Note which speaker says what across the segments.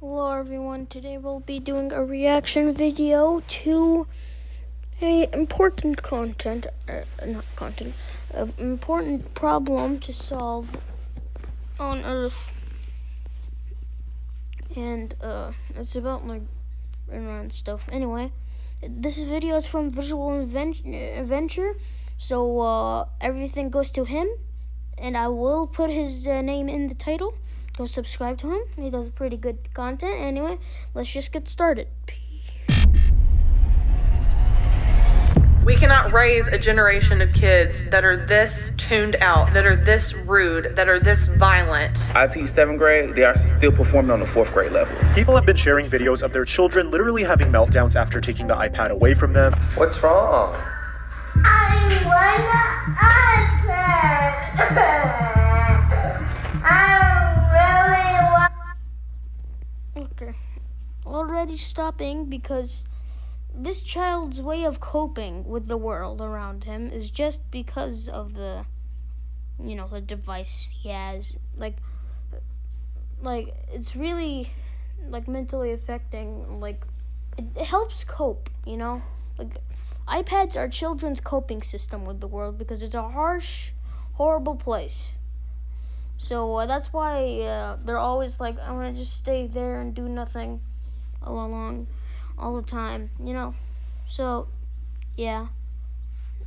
Speaker 1: Hello everyone, today we'll be doing a reaction video to important important problem to solve on Earth, and it's about my and stuff. Anyway, this video is from Visual Adventure, so everything goes to him, and I will put his name in the title. Go subscribe to him. He does pretty good content. Anyway, let's just get started.
Speaker 2: We cannot raise a generation of kids that are this tuned out, that are this rude, that are this violent.
Speaker 3: I teach 7th grade, they are still performing on the 4th grade level.
Speaker 4: People have been sharing videos of their children literally having meltdowns after taking the iPad away from them.
Speaker 3: What's wrong?
Speaker 5: I want an iPad. I really want.
Speaker 1: Okay, already stopping because this child's way of coping with the world around him is just because of the device he has. Like it's really mentally affecting. It helps cope, Like iPads are children's coping system with the world because it's a harsh, horrible place. So that's why they're always like, I want to just stay there and do nothing all the time, So, yeah.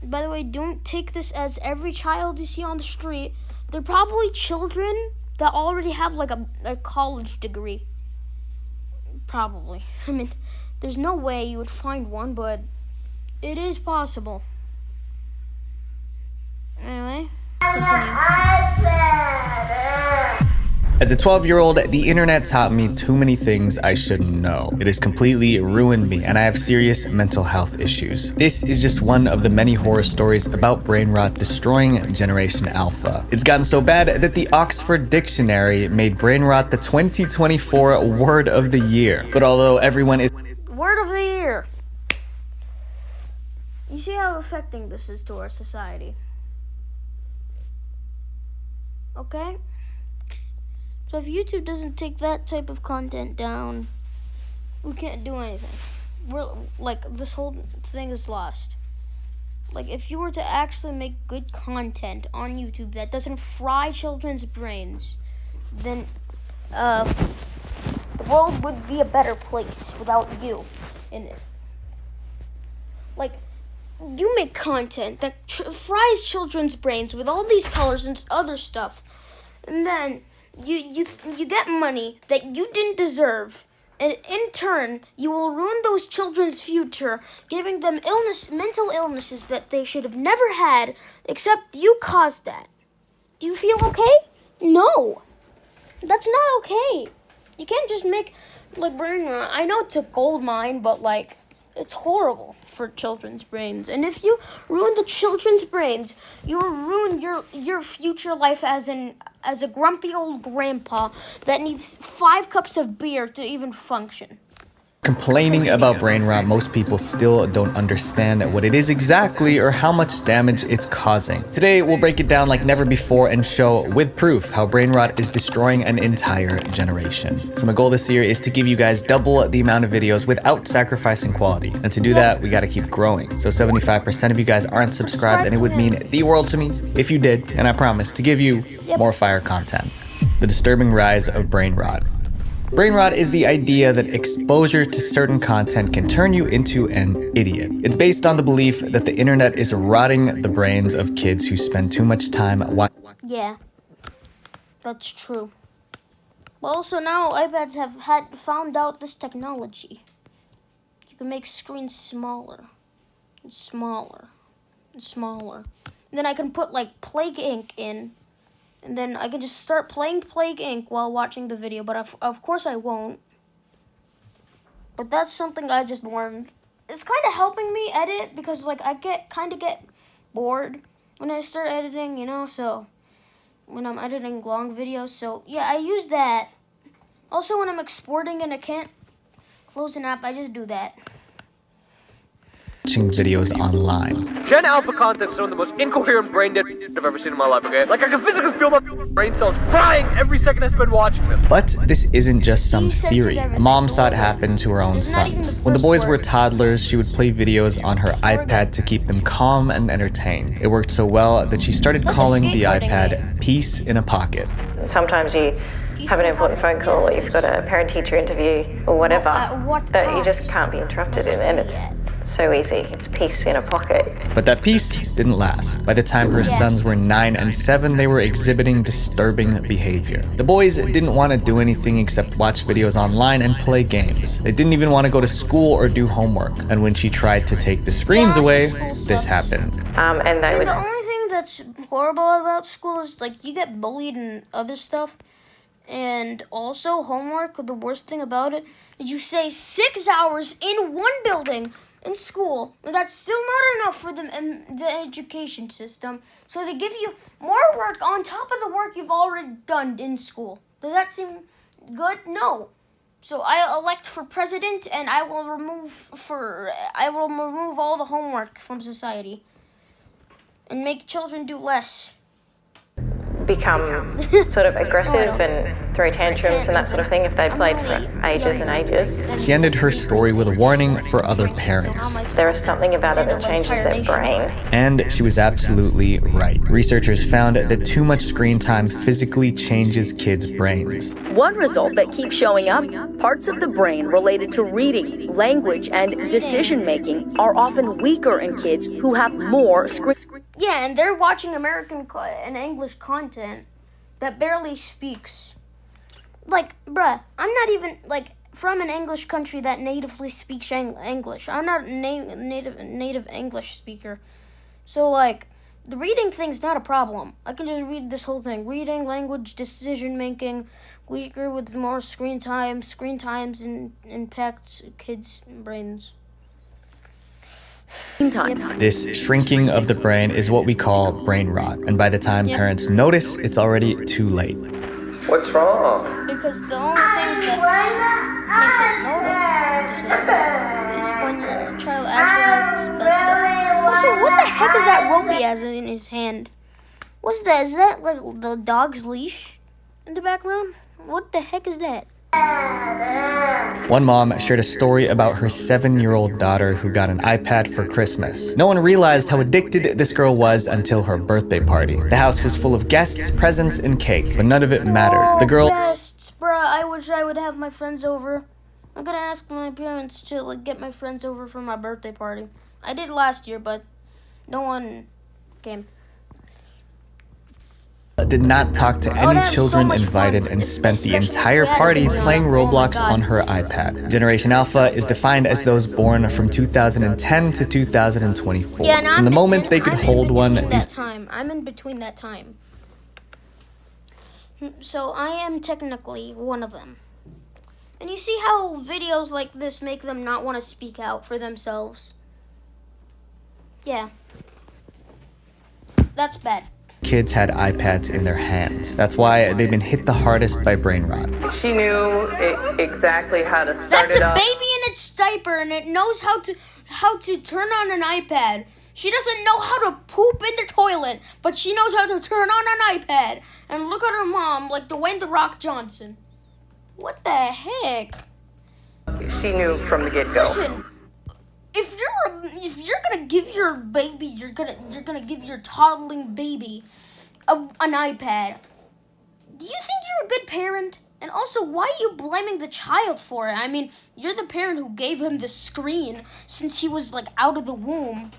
Speaker 1: By the way, don't take this as every child you see on the street. They're probably children that already have a college degree. Probably. I mean, there's no way you would find one, but it is possible. Anyway, continue.
Speaker 6: As a 12-year-old, the internet taught me too many things I shouldn't know. It has completely ruined me, and I have serious mental health issues. This is just one of the many horror stories about brain rot destroying Generation Alpha. It's gotten so bad that the Oxford Dictionary made brain rot the 2024 word of the year. But although everyone is
Speaker 1: Word of the year. You see how affecting this is to our society. Okay? So if YouTube doesn't take that type of content down, we can't do anything. This whole thing is lost. If you were to actually make good content on YouTube that doesn't fry children's brains, then the world would be a better place without you in it. You make content that fries children's brains with all these colors and other stuff, and then you get money that you didn't deserve, and in turn you will ruin those children's future, giving them mental illnesses that they should have never had, except you caused that. Do you feel okay? No, that's not okay. You can't just make brain rot. I know it's a gold mine, but it's horrible for children's brains. And if you ruin the children's brains, you will ruin your future life as a grumpy old grandpa that needs 5 cups of beer to even function.
Speaker 6: complaining about brain rot. Most people still don't understand what it is exactly or how much damage it's causing. Today, we'll break it down like never before and show with proof how brain rot is destroying an entire generation. So my goal this year is to give you guys double the amount of videos without sacrificing quality. And to do that, we gotta keep growing. So 75% of you guys aren't subscribed, and it would mean the world to me if you did, and I promise to give you more fire content. The disturbing rise of brain rot. Brain rot is the idea that exposure to certain content can turn you into an idiot. It's based on the belief that the internet is rotting the brains of kids who spend too much time watching.
Speaker 1: Yeah, that's true. Well, also now iPads have found out this technology. You can make screens smaller and smaller and smaller. And then I can put like Plague Inc. in. And then I can just start playing Plague Inc. while watching the video, but of course I won't. But that's something I just learned. It's kind of helping me edit because like I kind of get bored when I start editing, you know, so when I'm editing long videos. So yeah, I use that. Also when I'm exporting and I can't close an app, I just do that.
Speaker 6: watching videos online.
Speaker 7: Gen Alpha content is some of the most incoherent brain dead I've ever seen in my life, okay? Like, I can physically feel my brain cells frying every second I spend watching them.
Speaker 6: But this isn't just some theory. A mom saw it happen to her own sons. When the boys were toddlers, she would play videos on her iPad to keep them calm and entertained. It worked so well that she started calling the iPad Peace in a Pocket.
Speaker 8: Sometimes you have an important phone call, or you've got a parent-teacher interview, or whatever, that you just can't be interrupted in, and it's so easy. It's peace in a pocket.
Speaker 6: But that peace didn't last. By the time her sons were 9 and 7, they were exhibiting disturbing behavior. The boys didn't want to do anything except watch videos online and play games. They didn't even want to go to school or do homework. And when she tried to take the screens away, this happened.
Speaker 8: And they would...
Speaker 1: The only thing that's horrible about school is, like, you get bullied and other stuff. And also homework, the worst thing about it is you say 6 hours in one building in school. And that's still not enough for the education system. So they give you more work on top of the work you've already done in school. Does that seem good? No. So I elect for president, and I will remove all the homework from society and make children do less.
Speaker 8: Become sort of aggressive and throw tantrums and that sort of thing if they played for ages and ages.
Speaker 6: She ended her story with a warning for other parents.
Speaker 8: There is something about it that changes their brain.
Speaker 6: And she was absolutely right. Researchers found that too much screen time physically changes kids' brains.
Speaker 9: One result that keeps showing up, parts of the brain related to reading, language, and decision-making are often weaker in kids who have more screen.
Speaker 1: Yeah, and they're watching American and English content that barely speaks. Like, bruh, I'm not even, like, from an English country that natively speaks English. I'm not a native English speaker. So, like, the reading thing's not a problem. I can just read this whole thing. Reading, language, decision-making, weaker with more screen time. Screen times impact kids' brains.
Speaker 6: This shrinking of the brain is what we call brain rot, and by the time parents notice, it's already too late.
Speaker 7: What's wrong?
Speaker 1: Because the only thing that makes it notice is when the child actually has bad stuff. Also, what the heck is that rope he has in his hand? What's that? Is that like the dog's leash in the background? What the heck is that?
Speaker 6: One mom shared a story about her 7-year-old daughter who got an iPad for Christmas. No one realized how addicted this girl was until her birthday party. The house was full of guests, presents, and cake, but none of it mattered. The girl...
Speaker 1: Guests, bruh, I wish I would have my friends over. I'm gonna ask my parents to, like, get my friends over for my birthday party. I did last year, but no one came.
Speaker 6: Did not talk to any children invited and spent the entire party playing Roblox on her iPad. Generation Alpha is defined as those born from 2010 to 2024.
Speaker 1: Yeah, and
Speaker 6: From the moment they could hold one,
Speaker 1: I'm in between that time. So I am technically one of them. And you see how videos like this make them not want to speak out for themselves? Yeah. That's bad.
Speaker 6: Kids had iPads in their hands. That's why they've been hit the hardest by brain rot.
Speaker 2: She knew exactly how to start
Speaker 1: That's
Speaker 2: it
Speaker 1: a
Speaker 2: up.
Speaker 1: baby in its diaper, and it knows how to turn on an iPad. She doesn't know how to poop in the toilet, but she knows how to turn on an iPad. And look at her mom, like Dwayne "The Rock" Johnson. What the heck?
Speaker 2: She knew from the get-go.
Speaker 1: Listen, if you're gonna give your baby, you're gonna give your toddling baby an iPad. Do you think you're a good parent? And also, why are you blaming the child for it? I mean, you're the parent who gave him the screen since he was, like, out of the womb.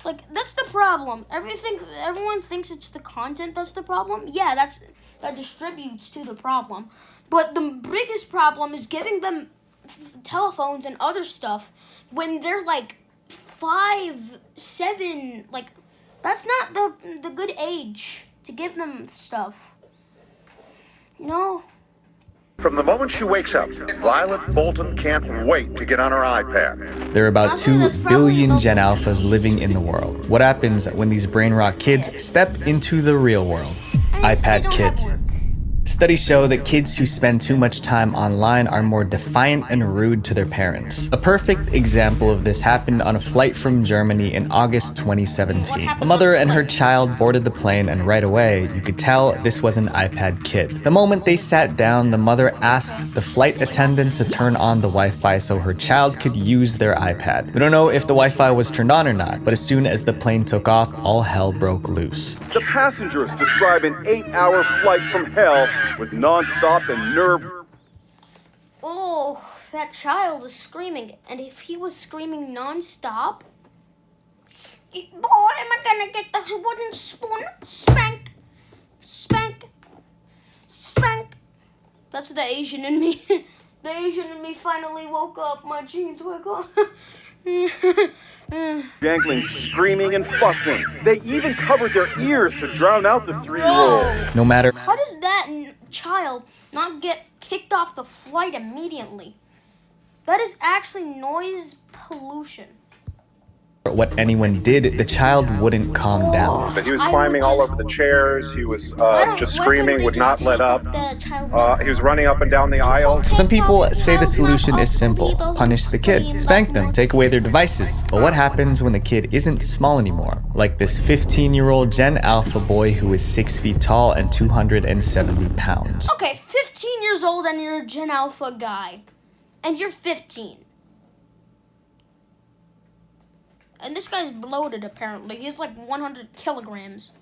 Speaker 1: Like, that's the problem. Everyone thinks it's the content that's the problem. Yeah, that distributes to the problem. But the biggest problem is giving them telephones and other stuff when they're like 5, 7. Like, that's not the good age to give them stuff. No.
Speaker 10: From the moment she wakes up, Violet Bolton can't wait to get on her iPad.
Speaker 6: There are about 2 billion Gen Alphas living in the world. What happens when these brain rot kids step into the real world? iPad kids. Studies show that kids who spend too much time online are more defiant and rude to their parents. A perfect example of this happened on a flight from Germany in August 2017. A mother and her child boarded the plane, and right away, you could tell this was an iPad kid. The moment they sat down, the mother asked the flight attendant to turn on the Wi-Fi so her child could use their iPad. We don't know if the Wi-Fi was turned on or not, but as soon as the plane took off, all hell broke loose.
Speaker 10: The passengers describe an 8-hour flight from hell with non-stop and nerve.
Speaker 1: Oh, that child is screaming. And if he was screaming non-stop, boy, am I gonna get the wooden spoon? Spank, spank, spank. That's the Asian in me. The Asian in me finally woke up. My jeans woke up.
Speaker 10: Jangling, screaming, and fussing. They even covered their ears to drown out the 3-year-old.
Speaker 6: No matter
Speaker 1: how does that child not get kicked off the flight immediately? That is actually noise pollution.
Speaker 6: what anyone did, the child wouldn't calm down.
Speaker 10: But he was climbing all over the chairs. He was just screaming, would not let up. He was running up and down the aisles.
Speaker 6: Some people say the solution is simple. Punish the kid. Spank them. Take away their devices. But what happens when the kid isn't small anymore? Like this 15-year-old Gen Alpha boy who is 6 feet tall and 270 pounds.
Speaker 1: Okay, 15 years old and you're a Gen Alpha guy. And you're 15. And this guy's bloated, apparently. He's like 100 kilograms.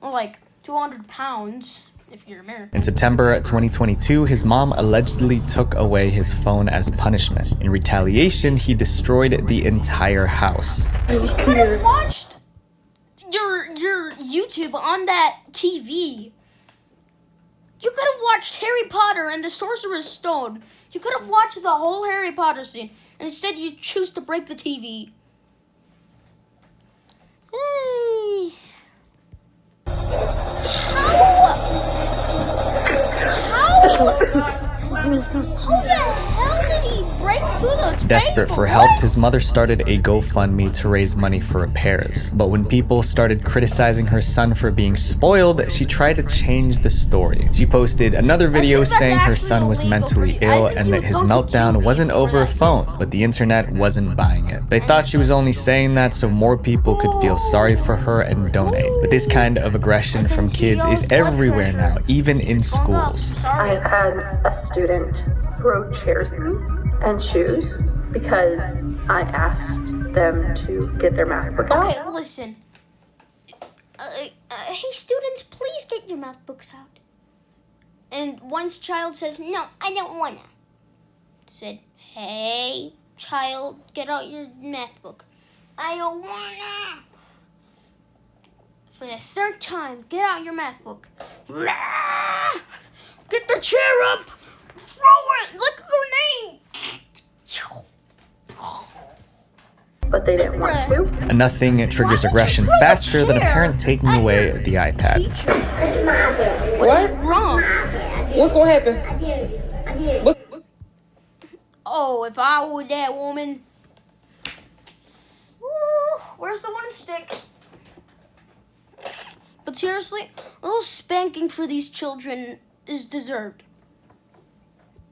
Speaker 1: Or like 200 pounds, if you're American.
Speaker 6: In September 2022, his mom allegedly took away his phone as punishment. In retaliation, he destroyed the entire house.
Speaker 1: You could have watched your YouTube on that TV. You could have watched Harry Potter and the Sorcerer's Stone. You could have watched the whole Harry Potter scene. And instead you choose to break the TV. Hey. How the hell did he break through the table?
Speaker 6: Desperate for help, his mother started a GoFundMe to raise money for repairs. But when people started criticizing her son for being spoiled, she tried to change the story. She posted another video saying her son was mentally ill and that his meltdown wasn't over a phone, but the internet wasn't buying it. They thought she was only saying that so more people could feel sorry for her and donate. But this kind of aggression from kids is everywhere now, even in schools.
Speaker 11: I've had a student throw chairs at me and shoes because I asked them to get their math book out.
Speaker 1: Okay, listen. Hey students, please get your math books out. And one child says, no, I don't wanna. Said, hey child, get out your math book. I don't wanna. For the third time, get out your math book. Get the chair up! Throw it like a grenade!
Speaker 11: But they didn't want to.
Speaker 6: Nothing triggers aggression faster than a parent taking away the iPad.
Speaker 1: What is wrong?
Speaker 12: What's gonna happen?
Speaker 1: Oh, if I were that woman. Woo, where's the one stick? But seriously, a little spanking for these children is deserved.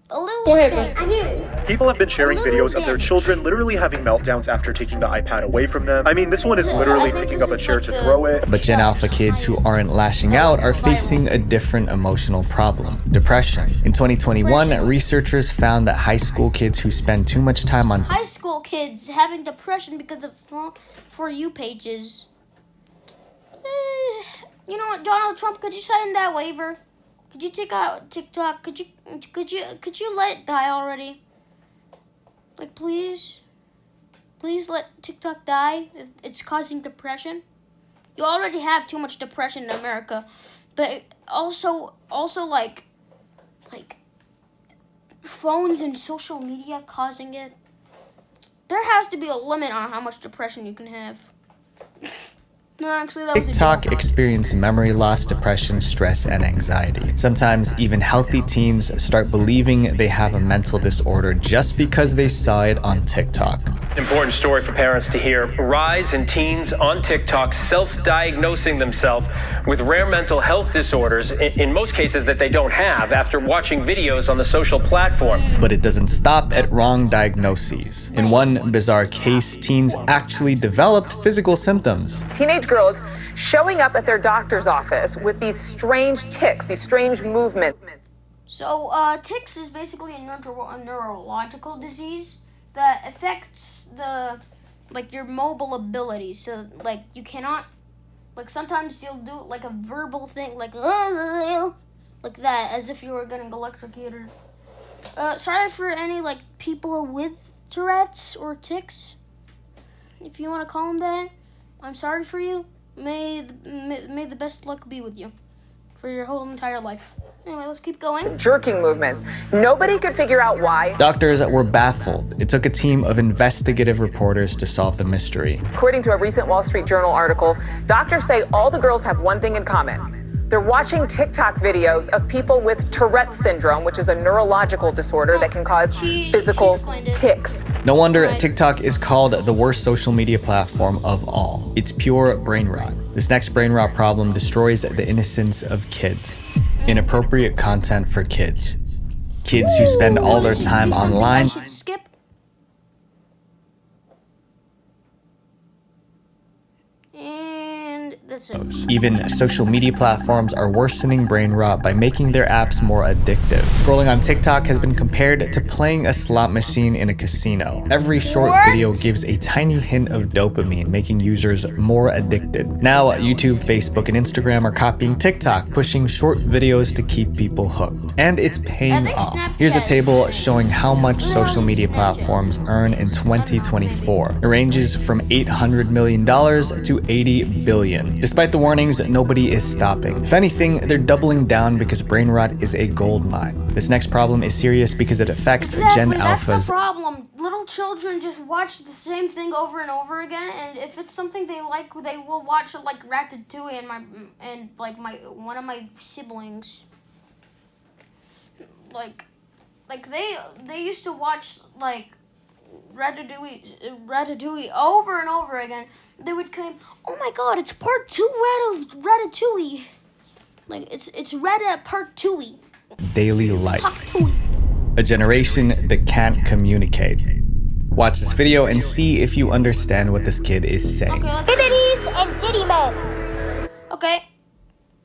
Speaker 1: A little spanking.
Speaker 4: People have been sharing videos of their children literally having meltdowns after taking the iPad away from them. I mean, this one is literally picking up a chair to throw it.
Speaker 6: But Gen Alpha kids who aren't lashing out are facing a different emotional problem: depression. In 2021, researchers found that high school kids who spend too much time on
Speaker 1: high school kids having depression because of For You pages. You know what, Donald Trump, could you sign that waiver? Could you take out TikTok? Could you let it die already? Like, please let TikTok die if it's causing depression. You already have too much depression in America, but also like phones and social media causing it. There has to be a limit on how much depression you can have. No, actually, that was a
Speaker 6: TikTok
Speaker 1: joke.
Speaker 6: experience memory loss, depression, stress, and anxiety. Sometimes even healthy teens start believing they have a mental disorder just because they saw it on TikTok.
Speaker 13: Important story for parents to hear. Rise in teens on TikTok self-diagnosing themselves with rare mental health disorders, in most cases that they don't have, after watching videos on the social platform.
Speaker 6: But it doesn't stop at wrong diagnoses. In one bizarre case, teens actually developed physical symptoms.
Speaker 2: Teenage girls showing up at their doctor's office with these strange tics, these strange movements.
Speaker 1: So, tics is basically a neurological disease that affects your mobile ability. So, like, you cannot, like, sometimes you'll do, like, a verbal thing, like that, as if you were getting electrocuted. Sorry for any, like, people with Tourette's or tics, if you want to call them that. I'm sorry for you. May the best luck be with you for your whole entire life. Anyway, let's keep going.
Speaker 2: Jerking movements. Nobody could figure out why.
Speaker 6: Doctors were baffled. It took a team of investigative reporters to solve the mystery.
Speaker 2: According to a recent Wall Street Journal article, doctors say all the girls have one thing in common. They're watching TikTok videos of people with Tourette's syndrome, which is a neurological disorder that can cause physical tics.
Speaker 6: No wonder TikTok is called the worst social media platform of all. It's pure brain rot. This next brain rot problem destroys the innocence of kids. Inappropriate content for kids. Kids who spend all their time online.
Speaker 1: Skip. And that's it.
Speaker 6: Even social media platforms are worsening brain rot by making their apps more addictive. Scrolling on TikTok has been compared to playing a slot machine in a casino. Every short video gives a tiny hint of dopamine, making users more addicted. Now, YouTube, Facebook, and Instagram are copying TikTok, pushing short videos to keep people hooked. And it's paying off. Here's a table showing how much social media platforms earn in 2024. It ranges from $800 million to $80 billion. Despite the warnings, nobody is stopping. If anything, they're doubling down because brain rot is a gold mine. This next problem is serious because it affects Gen Alphas.
Speaker 1: That's the problem. Little children just watch the same thing over and over again, and if it's something they like, they will watch it, like Ratatouille and one of my siblings. Like they used to watch like Ratatouille over and over again. They would claim, "Oh my God, it's part 2 of Ratatouille." Like it's Rata part 2.
Speaker 6: Daily life. A generation that can't communicate. Watch this video and see if you understand what this kid is saying.
Speaker 5: Diddities and diddy men.
Speaker 1: Okay,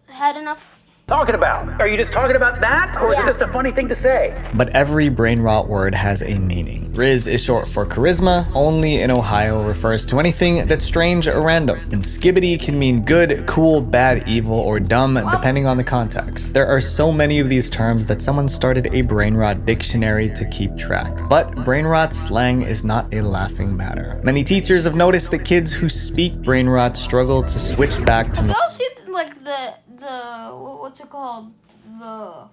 Speaker 1: had enough.
Speaker 14: Talking about? Are you just talking about that? Or is it just a funny thing to say?
Speaker 6: But every brain rot word has a meaning. Riz is short for charisma, only in Ohio refers to anything that's strange or random. And skibbity can mean good, cool, bad, evil, or dumb, depending on the context. There are so many of these terms that someone started a brain rot dictionary to keep track. But brain rot slang is not a laughing matter. Many teachers have noticed that kids who speak brain rot struggle to switch back to...
Speaker 1: You all see like the what's it called, the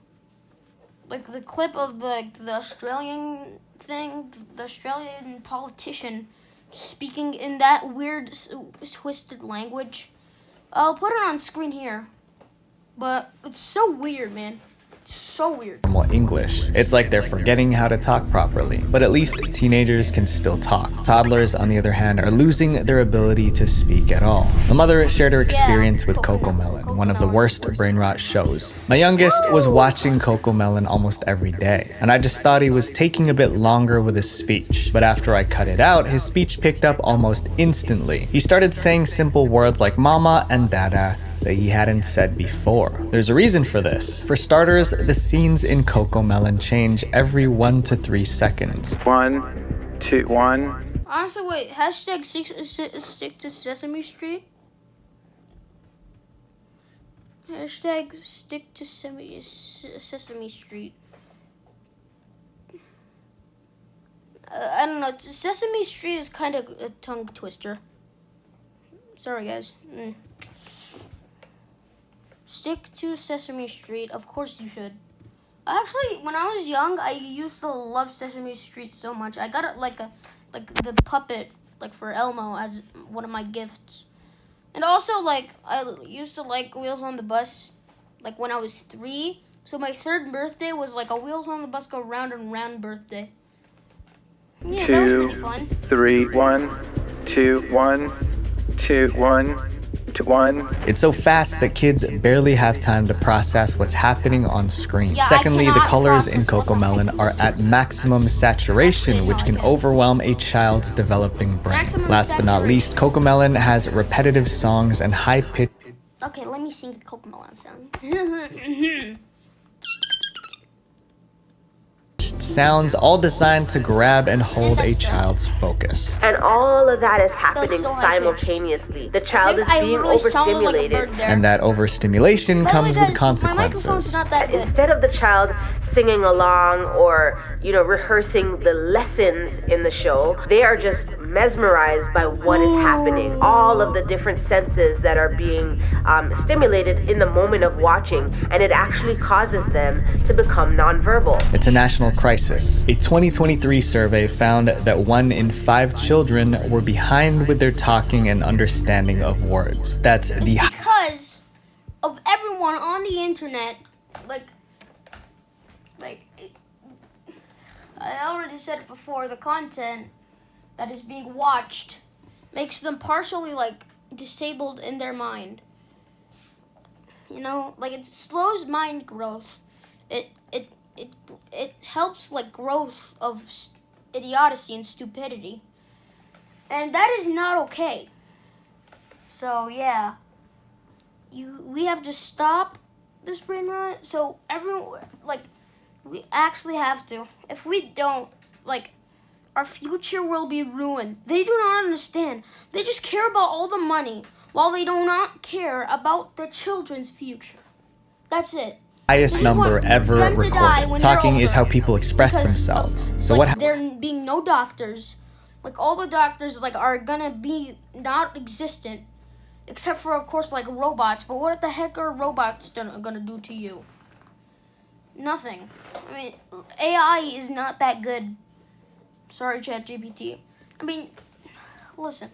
Speaker 1: clip of the Australian thing, the Australian politician speaking in that weird twisted language. I'll put it on screen here, but it's so weird, man. So weird.
Speaker 6: English. It's like they're forgetting how to talk properly. But at least teenagers can still talk. Toddlers, on the other hand, are losing their ability to speak at all. My mother shared her experience with Cocomelon, one of the worst brain rot shows. My youngest was watching Cocomelon almost every day, and I just thought he was taking a bit longer with his speech. But after I cut it out, his speech picked up almost instantly. He started saying simple words like mama and dada that he hadn't said before. There's a reason for this. For starters, the scenes in Cocomelon change every 1 to 3 seconds.
Speaker 3: 1, 2, 1.
Speaker 1: Honestly, wait. Hashtag stick to Sesame Street. Hashtag stick to Sesame Street. I don't know. Sesame Street is kind of a tongue twister. Sorry, guys. Stick to Sesame Street. Of course you should. Actually, when I was young, I used to love Sesame Street so much. I got it like the puppet, like for Elmo, as one of my gifts. And also, like, I used to like Wheels on the Bus, like, when I was 3. So my 3rd birthday was like a Wheels on the Bus go round and round birthday. Yeah, that was pretty fun.
Speaker 14: 3, 1, 2, 1, 2, 1, 2, 1.
Speaker 6: It's so fast that kids barely have time to process what's happening on screen.
Speaker 1: Yeah,
Speaker 6: Secondly, the colors in
Speaker 1: process what's
Speaker 6: Cocomelon are at maximum saturation, which can overwhelm a child's developing brain. Last but not least, Cocomelon has repetitive songs and high-pitched
Speaker 1: Okay, let me sing a Cocomelon song.
Speaker 6: sounds, all designed to grab and hold a child's focus.
Speaker 15: And all of that is happening simultaneously. The child is being overstimulated.
Speaker 6: And that overstimulation comes with consequences.
Speaker 15: Instead of the child singing along or, rehearsing the lessons in the show, they are just mesmerized by what is happening. All of the different senses that are being stimulated in the moment of watching, and it actually causes them to become nonverbal.
Speaker 6: It's a national crisis. A 2023 survey found that 1 in 5 children were behind with their talking and understanding of words. That's
Speaker 1: because of everyone on the internet, like I already said it before, the content that is being watched makes them partially disabled in their mind. It slows mind growth. It helps growth of idiocy and stupidity. And that is not okay. So yeah. We have to stop this brain rot. So everyone we actually have to. If we don't, our future will be ruined. They do not understand. They just care about all the money while they do not care about the children's future. That's it.
Speaker 6: Highest number ever recorded. Talking is how people express themselves. So what
Speaker 1: there being no doctors, all the doctors are gonna be not existent, except for of course robots. But what the heck are robots gonna do to you? Nothing. I mean, AI is not that good. Sorry, ChatGPT. I mean, listen.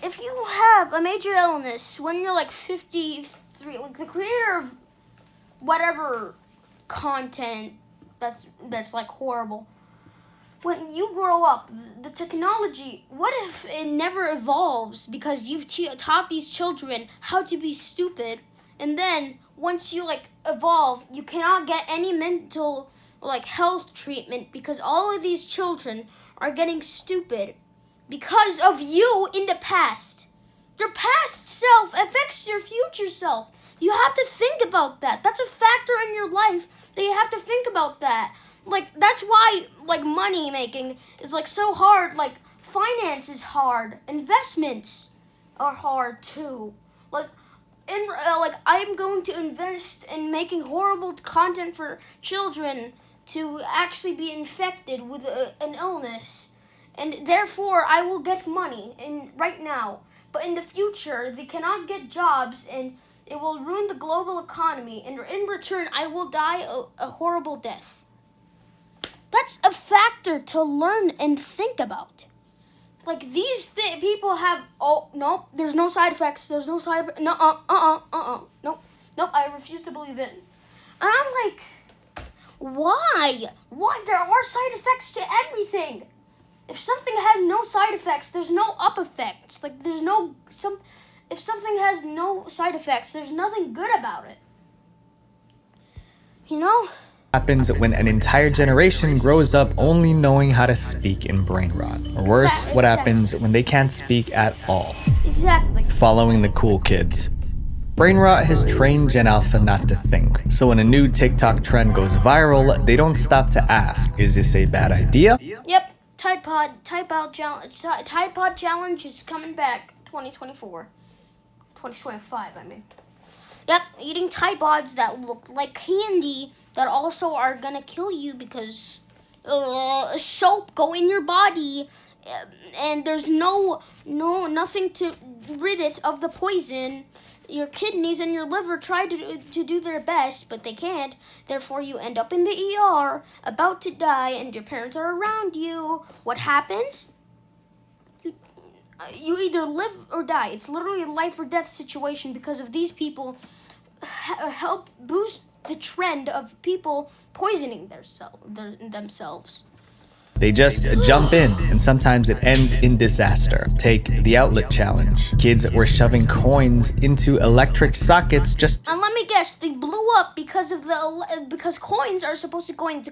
Speaker 1: If you have a major illness when you're 53, the creator of whatever content that's horrible, when you grow up, the technology, what if it never evolves because you've taught these children how to be stupid, and then once you evolve, you cannot get any mental health treatment because all of these children are getting stupid because of you in the past. Your past self affects your future self. You have to think about that. That's a factor in your life that you have to think about that. That's why money making is so hard. Finance is hard. Investments are hard too. I'm going to invest in making horrible content for children to actually be infected with an illness, and therefore I will get money right now. But in the future, they cannot get jobs, and it will ruin the global economy. And in return, I will die a horrible death. That's a factor to learn and think about. These people have, no, there's no side effects. There's no side effects. Nope, I refuse to believe it. And I'm why? Why? There are side effects to everything. If something has no side effects, there's no up effects. If something has no side effects, there's nothing good about it.
Speaker 6: Happens when an entire generation grows up only knowing how to speak in brain rot. Or worse, what happens when they can't speak at all.
Speaker 1: Exactly.
Speaker 6: Following the cool kids. Brain rot has trained Gen Alpha not to think. So when a new TikTok trend goes viral, they don't stop to ask, is this a bad idea?
Speaker 1: Yep. Tide Pod Challenge is coming back 2024. 2025, I mean. Yep, eating Tide Pods that look like candy that also are gonna kill you because soap go in your body and there's nothing to rid it of the poison. Your kidneys and your liver try to do their best, but they can't. Therefore, you end up in the ER, about to die, and your parents are around you. What happens? you either live or die. It's literally a life or death situation because of these people help boost the trend of people poisoning themselves.
Speaker 6: They just jump in, and sometimes it ends in disaster. Take the outlet challenge. Kids were shoving coins into electric sockets just...
Speaker 1: And let me guess, they blew up because coins are supposed to go into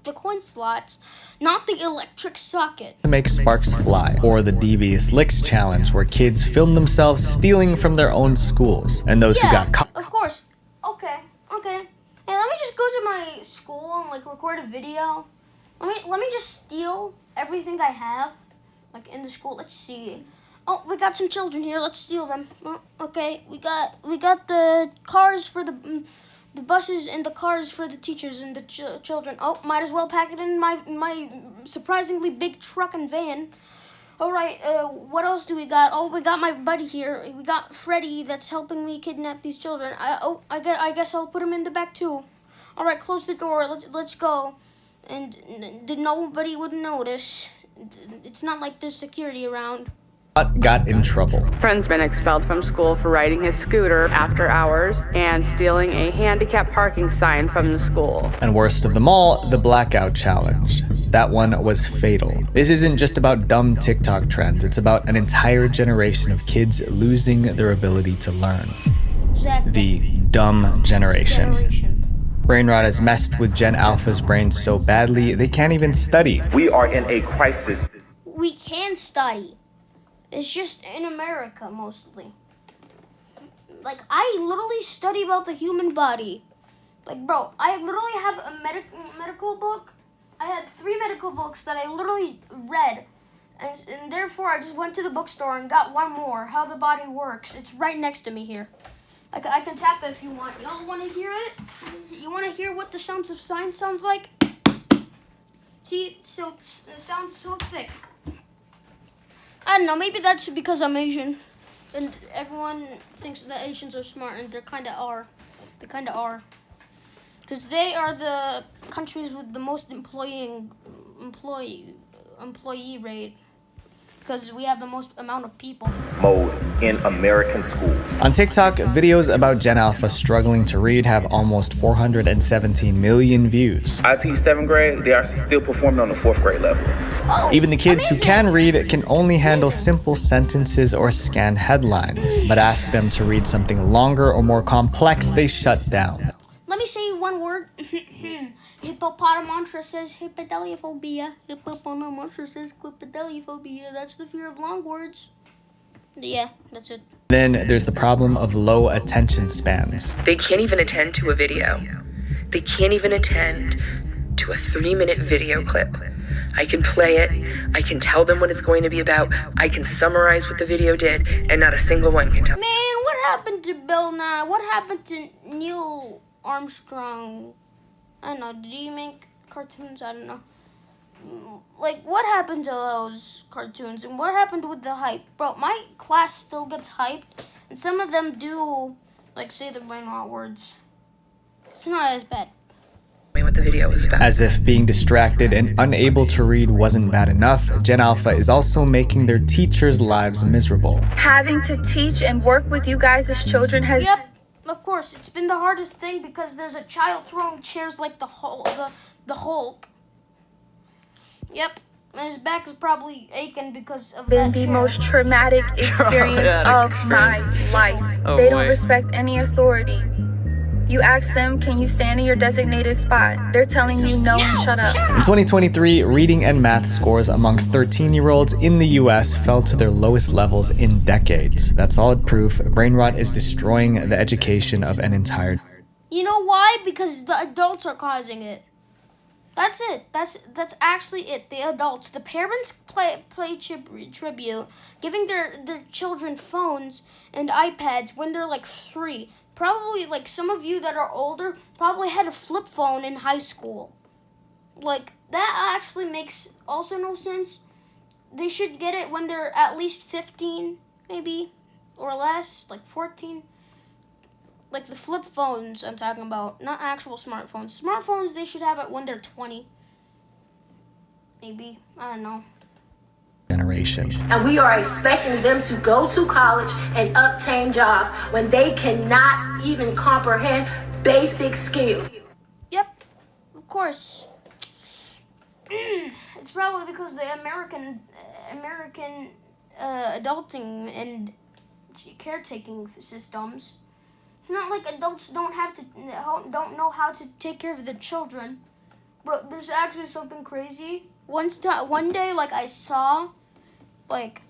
Speaker 1: the coin slots, not the electric socket.
Speaker 6: To make sparks fly. Or the devious licks challenge, where kids film themselves stealing from their own schools. And those who got caught...
Speaker 1: Of course. Okay. Hey, let me just go to my school and like record a video. Let me just steal everything I have, like in the school. Let's see. Oh, we got some children here. Let's steal them. Oh, okay, we got the cars for the buses and the cars for the teachers and the children. Oh, might as well pack it in my surprisingly big truck and van. All right. What else do we got? Oh, we got my buddy here. We got Freddy that's helping me kidnap these children. I guess I'll put him in the back too. All right, close the door. Let's go. And nobody would notice. It's not like there's security around.
Speaker 6: But got in trouble.
Speaker 16: Friend's been expelled from school for riding his scooter after hours and stealing a handicap parking sign from the school.
Speaker 6: And worst of them all, the blackout challenge. That one was fatal. This isn't just about dumb TikTok trends. It's about an entire generation of kids losing their ability to learn.
Speaker 1: Exactly.
Speaker 6: The dumb generation. Brain rot has messed with Gen Alpha's brains so badly, they can't even study.
Speaker 3: We are in a crisis.
Speaker 1: We can study. It's just in America, mostly. Like, I literally study about the human body. Like, bro, I literally have a medical book. I had 3 medical books that I literally read. And therefore, I just went to the bookstore and got one more, how the body works. It's right next to me here. I can tap it if you want. Y'all want to hear it? You want to hear what the sounds of science sounds like? See, it sounds so thick. I don't know, maybe that's because I'm Asian. And everyone thinks that Asians are smart, and they kind of are. Because they are the countries with the most employee rate. Because we have the most amount of people.
Speaker 3: Mode in American schools.
Speaker 6: On TikTok, videos about Gen Alpha struggling to read have almost 417 million views.
Speaker 3: I teach 7th grade, they are still performing on the 4th grade level.
Speaker 1: Oh,
Speaker 6: even the kids who can read can only handle simple sentences or scan headlines. But ask them to read something longer or more complex, they shut down.
Speaker 1: Let me say one word. Hippopotamontra says hippodeliophobia. Hippopotamontra says clippodeliophobia. That's the fear of long words. Yeah, that's it.
Speaker 6: Then there's the problem of low attention spans.
Speaker 17: They can't even attend to a video. They can't even attend to a 3-minute video clip. I can play it, I can tell them what it's going to be about, I can summarize what the video did, and not a single one can tell.
Speaker 1: Man, what happened to Bill Nye? What happened to Neil Armstrong? I don't know, did he make cartoons? I don't know. Like, what happened to those cartoons? And what happened with the hype? Bro, my class still gets hyped, and some of them do, like, say the brain rot words. It's not as bad.
Speaker 17: What the video was about.
Speaker 6: As if being distracted and unable to read wasn't bad enough, Gen Alpha is also making their teachers' lives miserable.
Speaker 18: Having to teach and work with you guys as children has...
Speaker 1: Yep, of course. It's been the hardest thing because there's a child throwing chairs like the Hulk. Yep, and his back is probably aching because of that
Speaker 18: the
Speaker 1: chair.
Speaker 18: most traumatic experience of my life. They don't respect any authority. You ask them, can you stand in your designated spot? They're telling you no, shut up.
Speaker 6: In 2023, reading and math scores among 13-year-olds in the US fell to their lowest levels in decades. That's solid proof brain rot is destroying the education of an entire...
Speaker 1: You know why? Because the adults are causing it. That's it. That's actually it. The adults. The parents play tribute, giving their children phones and iPads when they're like 3. Probably, like, some of you that are older probably had a flip phone in high school. Like, that actually makes also no sense. They should get it when they're at least 15, maybe, or less, like 14. Like the flip phones I'm talking about, not actual smartphones. Smartphones, they should have it when they're 20. Maybe, I don't know.
Speaker 6: generation.
Speaker 5: And we are expecting them to go to college and obtain jobs when they cannot even comprehend basic skills.
Speaker 1: Yep, of course. It's probably because the American adulting and caretaking systems. It's not like adults don't know how to take care of the children. But there's actually something crazy. One day, like, I saw like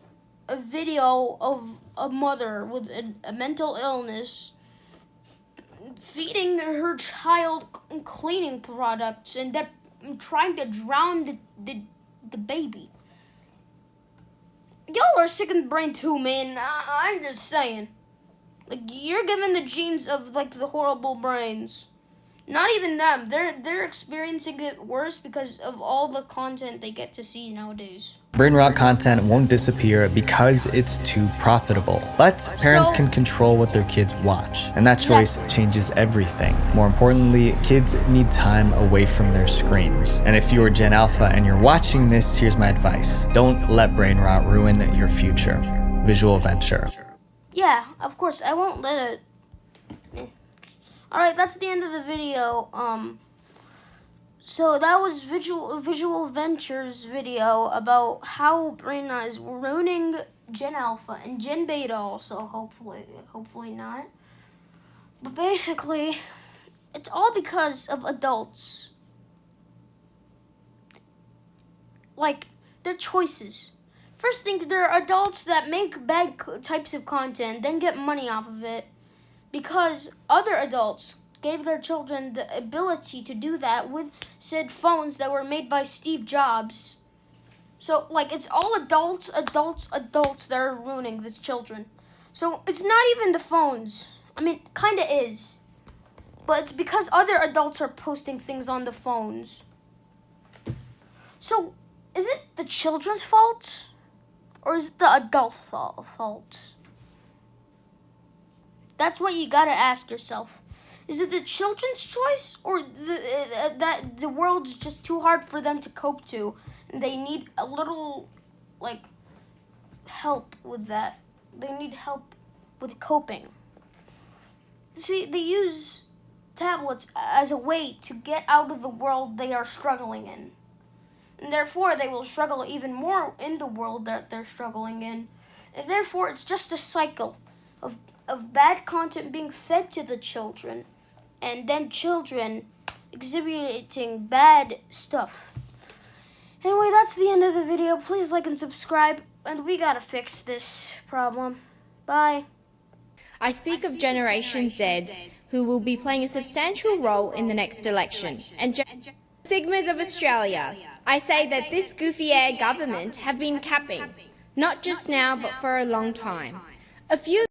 Speaker 1: a video of a mother with a mental illness feeding her child cleaning products and they're trying to drown the baby. Y'all are sick in the brain too, man. I'm just saying. Like, you're given the genes of, like, the horrible brains. Not even them. They're experiencing it worse because of all the content they get to see nowadays.
Speaker 6: Brain rot content won't disappear because it's too profitable. But parents can control what their kids watch, and that choice changes everything. More importantly, kids need time away from their screens. And if you're Gen Alpha and you're watching this, here's my advice. Don't let brain rot ruin your future. Visual venture.
Speaker 1: Yeah, of course, I won't let it. Alright, that's the end of the video. So that was Visual Ventures video about how brain rot is ruining Gen Alpha and Gen Beta also, hopefully not. But basically, it's all because of adults. Like, their choices. First thing, there are adults that make bad types of content, then get money off of it, because other adults gave their children the ability to do that with said phones that were made by Steve Jobs. So, like, it's all adults that are ruining the children. So, it's not even the phones. I mean, kinda is. But it's because other adults are posting things on the phones. So, is it the children's fault? Or is it the adult fault? That's what you gotta ask yourself. Is it the children's choice, or that the world's just too hard for them to cope to, and they need a little, like, help with that? They need help with coping. See, they use tablets as a way to get out of the world they are struggling in. And therefore, they will struggle even more in the world that they're struggling in. And therefore, it's just a cycle of bad content being fed to the children, and then children exhibiting bad stuff. Anyway, that's the end of the video. Please like and subscribe, and we gotta fix this problem. Bye.
Speaker 19: I speak of Generation Z, who will be playing a substantial role in the next election, and Sigmas of Australia. I say that this goofy-air government have been capping, not just now but for a long time. A few